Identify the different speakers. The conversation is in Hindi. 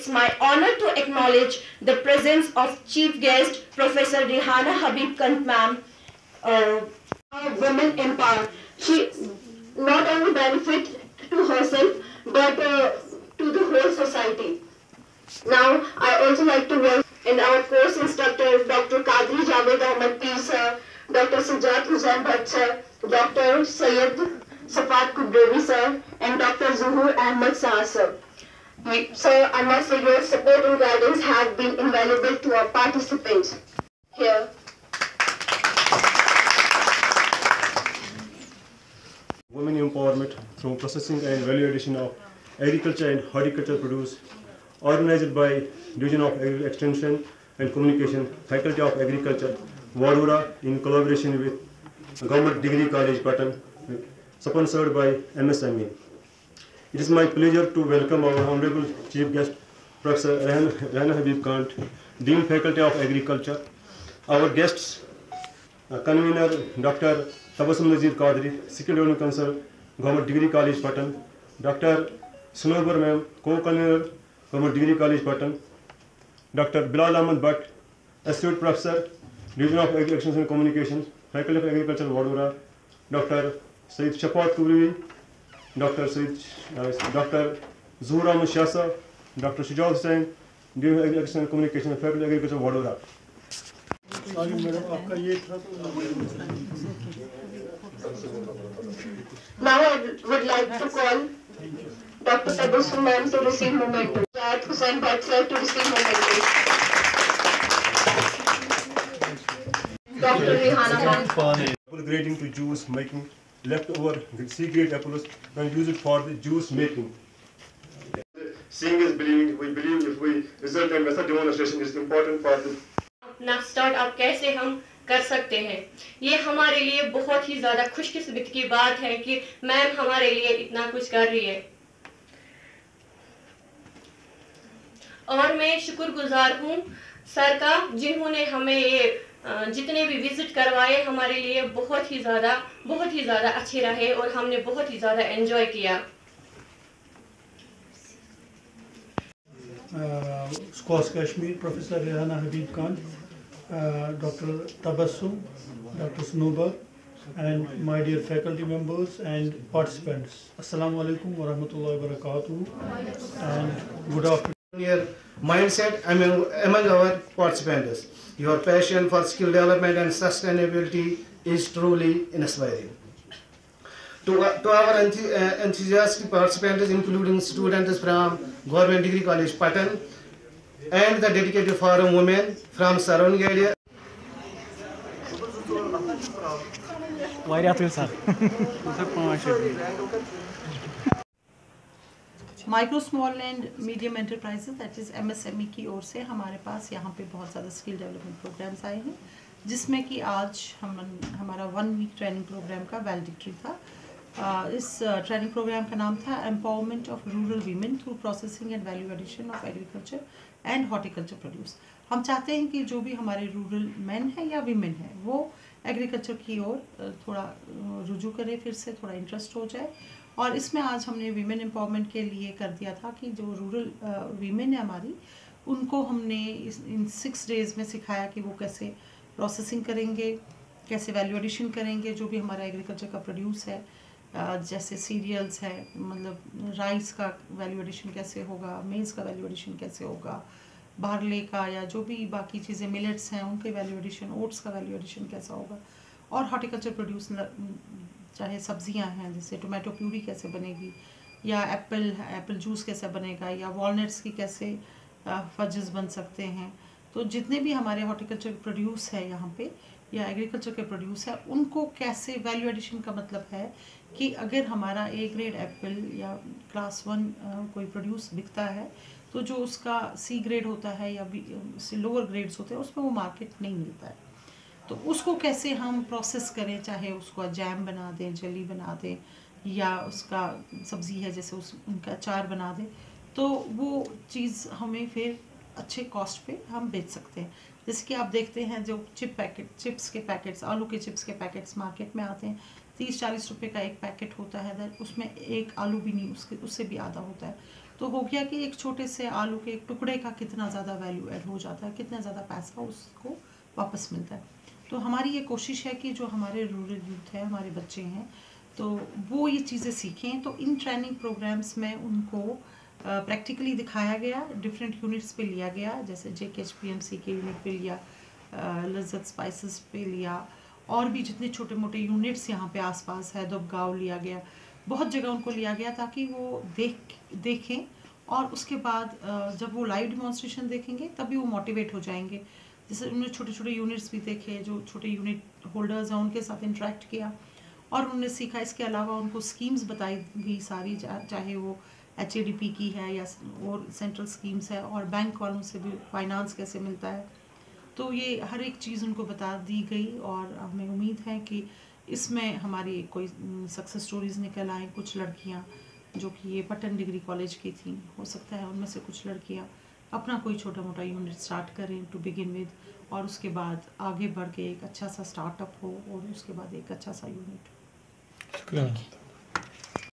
Speaker 1: it's my honor to acknowledge the presence of Chief Guest Professor Rehana Habib Kant ma'am, women in power. She not only benefit to herself but to the whole society. Now I also like to welcome in our course instructor Dr. Qadri Javed Ahmed P sir, Dr. Sajjad Hussain Bhatt sir, Dr. Syed Safat Kubrevi sir, and Dr. Zuhur Ahmed Shah sir. Sir, I must say your support and guidance have been invaluable to our participants here.
Speaker 2: Women empowerment through processing and value addition of agriculture and horticulture produce, organized by Division of Extension and Communication, Faculty of Agriculture, Vadodara, in collaboration with Government Degree College, Patan, sponsored by MSME. It is my pleasure to welcome our Honorable Chief Guest, Professor Rehana Habib Kant, Dean Faculty of Agriculture. Our guests, Convener Dr. Tabassum Nazir Qadri, Skill Development Council, Government Degree College, Patan, Dr. Sunobar Ma'am, Co-Convener, Government Degree College, Patan, Dr. Bilal Ahmed Bhatt, Associate Professor, Division of Extension and Communication, Faculty of Agriculture, Vadodara, Dr. Syed Safat Kubrevi, Dr. Zuhur Ahmed Shah sir, Dr. Sajjad Hussain, Division of Extension and Communication, Faculty of Agriculture, Vadodara.
Speaker 1: Now I would like to call Dr. Tabassum ma'am to receive momentum. Sajjad Hussain Bhatt sir to receive momentum. Dr. Rehana ma'am.
Speaker 2: Apple grading to juice making, leftover C-grade apples and use it for the juice making. Seeing is believing. We believe if we result and method demonstration is important for the
Speaker 1: अपना स्टार्टअप कैसे हम कर सकते हैं। ये हमारे लिए बहुत ही ज़्यादा खुशकिस्मत की बात है कि मैम हमारे लिए इतना कुछ कर रही है और मैं शुक्रगुजार हूँ सर का, जिन्होंने हमें ये जितने भी विजिट करवाए हमारे लिए बहुत ही ज़्यादा अच्छे रहे और हमने बहुत ही ज़्यादा एंजॉय किया।
Speaker 3: Scores Kashmir, Professor Rehana Habib Kant, Dr. Tabassum, Dr. Sunobar, and my dear faculty members and participants. Assalamu alaikum wa rahmatullahi wa barakatuh and good afternoon.
Speaker 4: Your mindset among our participants. Your passion for skill development and sustainability is truly inspiring. To our enthusiastic participants, including students from Government Degree College, Patan, and the dedicated forum women from surrounding area.
Speaker 5: Micro small and medium enterprises that is MSME की ओर से हमारे पास यहाँ पे बहुत ज़्यादा स्किल डेवलपमेंट प्रोग्राम्स आए हैं, जिसमें कि आज हमारा 1 वीक ट्रेनिंग प्रोग्राम का वैलिडिटी था। इस ट्रेनिंग प्रोग्राम का नाम था empowerment of rural women through processing and value addition of agriculture and horticulture produce. हम चाहते हैं कि जो भी हमारे रूरल मैन हैं या वीमेन हैं वो एग्रीकल्चर की ओर थोड़ा रुजू करे, फिर से थोड़ा इंटरेस्ट हो जाए। और इसमें आज हमने वीमेन एम्पावरमेंट के लिए कर दिया था कि जो रूरल वीमेन है हमारी, उनको हमने इन 6 डेज़ में सिखाया कि वो कैसे प्रोसेसिंग करेंगे, कैसे वैल्यू एडिशन करेंगे जो भी हमारा एग्रीकल्चर का प्रोड्यूस है, जैसे सीरियल्स है, मतलब राइस का वैल्यू एडिशन कैसे होगा, मेज़ का वैल्यू एडिशन कैसे होगा, बार्ले का या जो भी बाकी चीज़ें मिलेट्स हैं उनके वैल्यू एडिशन, ओट्स का वैल्यू एडिशन कैसा होगा, और हॉर्टिकल्चर प्रोड्यूस चाहे सब्जियां हैं जैसे टोमेटो प्यूरी कैसे बनेगी, या एप्पल जूस कैसे बनेगा, या वॉलनट्स की कैसे फजेस बन सकते हैं। तो जितने भी हमारे हॉर्टिकल्चर प्रोड्यूस है यहाँ पे या एग्रीकल्चर के प्रोड्यूस है, उनको कैसे वैल्यू एडिशन का मतलब है कि अगर हमारा A ग्रेड एप्पल या क्लास 1 कोई प्रोड्यूस बिकता है तो जो उसका C ग्रेड होता है या लोअर ग्रेड्स होते हैं उसमें वो मार्केट नहीं मिलता है। तो उसको कैसे हम प्रोसेस करें, चाहे उसको जैम बना दें, जेली बना दें, या उसका सब्ज़ी है जैसे उनका अचार बना दें, तो वो चीज़ हमें फिर अच्छे कॉस्ट पे हम बेच सकते हैं। जैसे कि आप देखते हैं जो चिप्स के पैकेट्स, आलू के चिप्स के पैकेट्स मार्केट में आते हैं, 30-40 रुपए का एक पैकेट होता है, उसमें एक आलू भी नहीं, उससे भी आधा होता है। तो हो गया कि एक छोटे से आलू के एक टुकड़े का कितना ज़्यादा वैल्यू ऐड हो जाता है, कितना ज़्यादा पैसा उसको वापस मिलता है। तो हमारी ये कोशिश है कि जो हमारे रूरल यूथ है, हमारे बच्चे हैं, तो वो ये चीज़ें सीखें। तो इन ट्रेनिंग प्रोग्राम्स में उनको प्रैक्टिकली दिखाया गया, डिफरेंट यूनिट्स पे लिया गया, जैसे JKHPMC के यूनिट पे लिया, लज्जत स्पाइसेस पे लिया, और भी जितने छोटे मोटे यूनिट्स यहाँ पे आसपास है, दुबगांव लिया गया, बहुत जगह उनको लिया गया ताकि वो देखें और उसके बाद जब वो लाइव डिमॉन्स्ट्रेशन देखेंगे तभी वो मोटिवेट हो जाएंगे। जैसे उन्होंने छोटे छोटे यूनिट्स भी देखे, जो छोटे यूनिट होल्डर्स हैं उनके साथ इंटरेक्ट किया और उन्होंने सीखा। इसके अलावा उनको स्कीम्स बताई गई सारी, चाहे वो HADP की है या और सेंट्रल स्कीम्स है, और बैंक वालों से भी फाइनेंस कैसे मिलता है, तो ये हर एक चीज़ उनको बता दी गई। और हमें उम्मीद है कि इसमें हमारी कोई सक्सेस स्टोरीज़ निकल आए। कुछ लड़कियां जो कि ये पटन डिग्री कॉलेज की थी, हो सकता है उनमें से कुछ लड़कियां अपना कोई छोटा मोटा यूनिट स्टार्ट करें टू बिगिन विद, और उसके बाद आगे बढ़ के एक अच्छा सा स्टार्टअप हो और उसके बाद एक अच्छा सा यूनिट।
Speaker 6: शुक्रिया।